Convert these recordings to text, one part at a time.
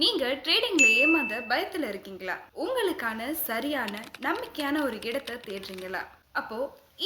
நீங்க ட்ரேடிங்ல ஏமாந்த பயத்துல இருக்கீங்களா? உங்களுக்கான சரியான நம்பிக்கையான ஒரு இடத்தை தேடுறீங்களா? அப்போ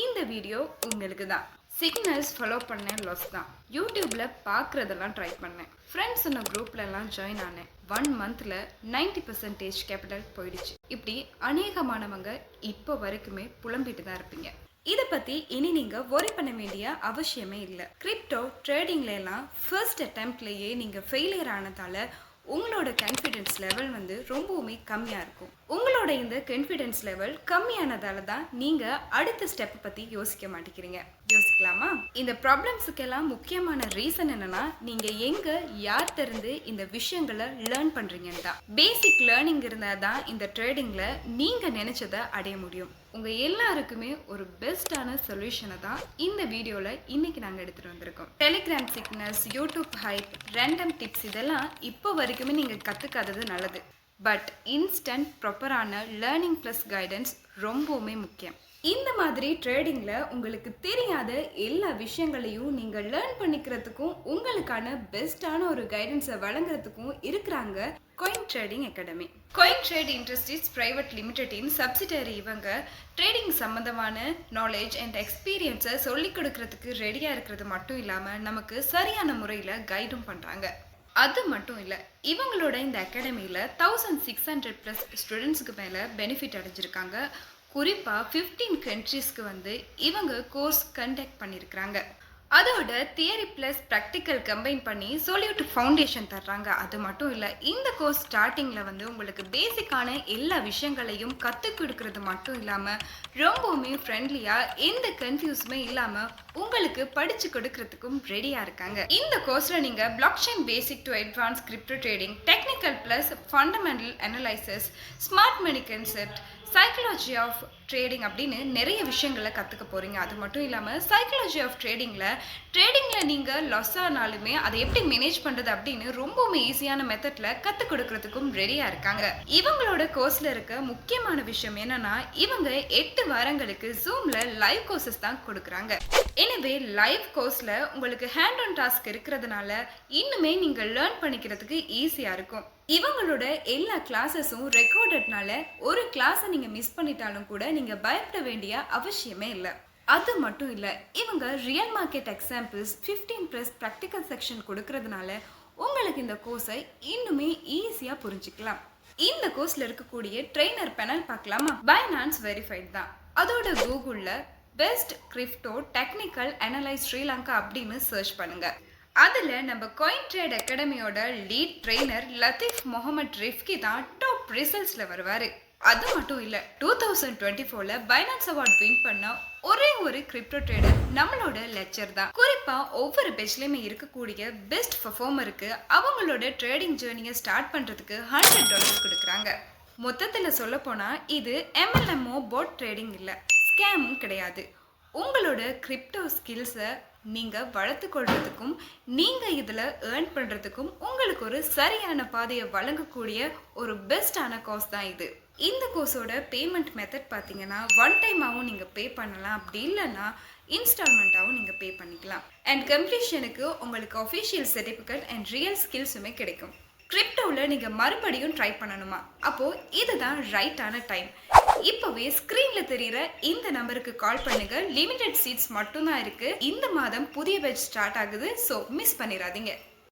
இந்த வீடியோ உங்களுக்கு தான். சிக்னல்ஸ் ஃபாலோ பண்ண லாஸ் தான். யூடியூப்ல பார்க்கறதெல்லாம் ட்ரை பண்ணேன். ஃப்ரெண்ட்ஸ் இந்த குரூப்ல எல்லாம் ஜாயின் ஆனேன். 1 மந்த்ல 90% கேபிட்டல் போயிடுச்சு. இப்படி அநேகமானவங்க இப்போ வரைக்குமே புலம்பிட்டு தான் இருப்பீங்க. இதை பத்தி இனி நீங்க worry பண்ண வேண்டிய அவசியமே இல்லை. கிரிப்டோ ட்ரேடிங்ல எல்லாம் ஃபர்ஸ்ட் அட்டெம்ப்ட்லயே நீங்க ஃபெயிலியர் ஆனதால உங்களோட கான்ஃபிடன்ஸ் லெவல் வந்து ரொம்பவுமே கம்மியாக இருக்கும். உங்களோட இந்த கான்ஃபிடன்ஸ் லெவல் கம்மியானதால தான் நீங்கள் அடுத்த ஸ்டெப் பற்றி யோசிக்க மாட்டேங்கிறீங்க. யோசிக்கலாமா? இந்த ப்ராப்ளம்ஸுக்கெல்லாம் முக்கியமான ரீசன் என்னன்னா, நீங்கள் எங்கே யார்கிட்ட இருந்து இந்த விஷயங்களை லேர்ன் பண்ணுறீங்கன்னு தான். பேசிக் லேர்னிங் இருந்தால் தான் இந்த ட்ரேடிங்கில் நீங்கள் நினச்சதை அடைய முடியும். உங்கள் எல்லாருக்குமே ஒரு பெஸ்ட்டான சொல்யூஷனை தான் இந்த வீடியோவில் இன்னைக்கு நாங்கள் எடுத்துகிட்டு வந்திருக்கோம். Telegram signals, YouTube hype, random tips இதெல்லாம் இப்போ வரைக்குமே நீங்கள் கற்றுக்காதது நல்லது. பட் இன்ஸ்டன்ட் ப்ராப்பரான லேர்னிங் ப்ளஸ் கைடன்ஸ் ரொம்பவுமே முக்கியம். இந்த மாதிரி ட்ரேடிங்கில் உங்களுக்கு தெரியாத எல்லா விஷயங்களையும் நீங்கள் லேர்ன் பண்ணிக்கிறதுக்கும் உங்களுக்கான பெஸ்ட்டான ஒரு கைடன்ஸை வழங்குறதுக்கும் இருக்கிறாங்க coin trading academy. Coin trade industries private லிமிடெடின் சப்சிடரி. இவங்க ட்ரேடிங் சம்மந்தமான நாலேஜ் அண்ட் எக்ஸ்பீரியன்ஸை சொல்லிக் கொடுக்கறதுக்கு ரெடியாக இருக்கிறது மட்டும் இல்லாமல் நமக்கு சரியான முறையில் கைடும் பண்ணுறாங்க. அது மட்டும் இல்லை, இவங்களோட இந்த அகாடமியில் 1600+ ஸ்டூடெண்ட்ஸுக்கு மேலே பெனிஃபிட் அடைஞ்சிருக்காங்க. குறிப்பாக 15 கண்ட்ரீஸ்க்கு வந்து இவங்க கோர்ஸ் கண்டக்ட் பண்ணியிருக்கிறாங்க. அதோட தியரி ப்ளஸ் ப்ராக்டிக்கல் கம்பைன் பண்ணி சொல்யூட் ஃபவுண்டேஷன் தர்றாங்க. அது மட்டும் இல்லை, இந்த கோர்ஸ் ஸ்டார்டிங்கில் வந்து உங்களுக்கு பேசிக்கான எல்லா விஷயங்களையும் கற்றுக் கொடுக்கறது மட்டும் இல்லாமல் ரொம்பவுமே ஃப்ரெண்ட்லியாக எந்த கன்ஃபியூஸுமே இல்லாமல் உங்களுக்கு படித்து கொடுக்கறதுக்கும் ரெடியாக இருக்காங்க. இந்த கோர்ஸில் நீங்கள் blockchain basic to advance crypto trading, technical plus fundamental analysis, smart money concept, psychology of trading அப்படின்னு நிறைய விஷயங்களை கற்றுக்க போகிறீங்க. அது மட்டும் இல்லாமல் சைக்காலஜி ஆஃப் ட்ரேடிங்கில் நீங்கள் லாஸ் ஆனாலுமே அதை எப்படி மேனேஜ் பண்ணுறது அப்படின்னு ரொம்பவுமே ஈஸியான மெத்தடில் கற்றுக் கொடுக்கறதுக்கும் ரெடியாக இருக்காங்க. இவங்களோட கோர்ஸில் இருக்க முக்கியமான விஷயம் என்னன்னா, இவங்க 8 வாரங்களுக்கு ஜூமில் லைவ் கோர்சஸ் தான் கொடுக்குறாங்க. எனவே லைவ் கோர்ஸில் உங்களுக்கு ஹேண்ட் ஆன் டாஸ்க் இருக்கிறதுனால இன்னுமே நீங்கள் லேர்ன் பண்ணிக்கிறதுக்கு ஈஸியாக இருக்கும். இவங்களோட எல்லா கிளாஸஸும் ரெக்கார்டட்னால ஒரு கிளாஸை நீங்கள் மிஸ் பண்ணிட்டாலும் கூட நீங்கள் பயப்பட வேண்டிய அவசியமே இல்லை. அது மட்டும் இல்லை, இவங்க real market examples 15+ practical section கொடுக்கறதுனால உங்களுக்கு இந்த கோர்ஸை இன்னுமே ஈஸியாக புரிஞ்சுக்கலாம். இந்த கோர்ஸில் இருக்கக்கூடிய ட்ரெயினர் பேனல் பார்க்கலாமா? பைனான்ஸ் வெரிஃபைட் தான். அதோட கூகுளில் best crypto technical analyse Sri Lanka அப்படின்னு சர்ச் பண்ணுங்க. அதில் நம்ம காயின் ட்ரேட் அகாடமியோட லீட் ட்ரெயினர் லத்தீஃப் முகமது ரிஃப்கி தான் டாப் ரிசல்ட்ஸில் வருவார். அது மட்டும் இல்லை, 2024 பைனான்ஸ் அவார்ட் வின் பண்ண ஒரே ஒரு கிரிப்டோ ட்ரேடர் நம்மளோட லெக்சர் தான். குறிப்பாக ஒவ்வொரு பேஜ்லையுமே இருக்கக்கூடிய பெஸ்ட் பர்ஃபார்மருக்கு அவங்களோட ட்ரேடிங் ஜேர்னியை ஸ்டார்ட் பண்ணுறதுக்கு $100 கொடுக்குறாங்க. மொத்தத்தில் சொல்ல போனால் இது MLMO போட் ட்ரேடிங் இல்லை, ஸ்கேமும் கிடையாது. உங்களோட கிரிப்டோ ஸ்கில்ஸை நீங்கள் வளர்த்துக்கொள்றதுக்கும் நீங்கள் இதில் ஏர்ன் பண்ணுறதுக்கும் உங்களுக்கு ஒரு சரியான பாதையை வழங்கக்கூடிய ஒரு பெஸ்டான கோர்ஸ் தான் இது. இந்த கோர்ஸோட பேமெண்ட் மெத்தட் பார்த்தீங்கன்னா, ஒன் டைமாகவும் நீங்கள் பே பண்ணலாம், அப்படி இல்லைன்னா இன்ஸ்டால்மெண்ட்டாகவும் நீங்கள் பே பண்ணிக்கலாம். அண்ட் கம்ப்ளீஷனுக்கு உங்களுக்கு அஃபிஷியல் சர்டிஃபிகேட் அண்ட் ரியல் ஸ்கில்ஸுமே கிடைக்கும். கிரிப்டோவில் நீங்கள் மறுபடியும் ட்ரை பண்ணணுமா? அப்போது இதுதான் ரைட்டான டைம். இப்போவே ஸ்க்ரீனில் தெரிகிற இந்த நம்பருக்கு கால் பண்ணுங்க. லிமிடெட் சீட்ஸ் மட்டும்தான் இருக்குது. இந்த மாதம் புதிய பேட்ச் ஸ்டார்ட் ஆகுது. ஸோ மிஸ் பண்ணிடாதீங்க.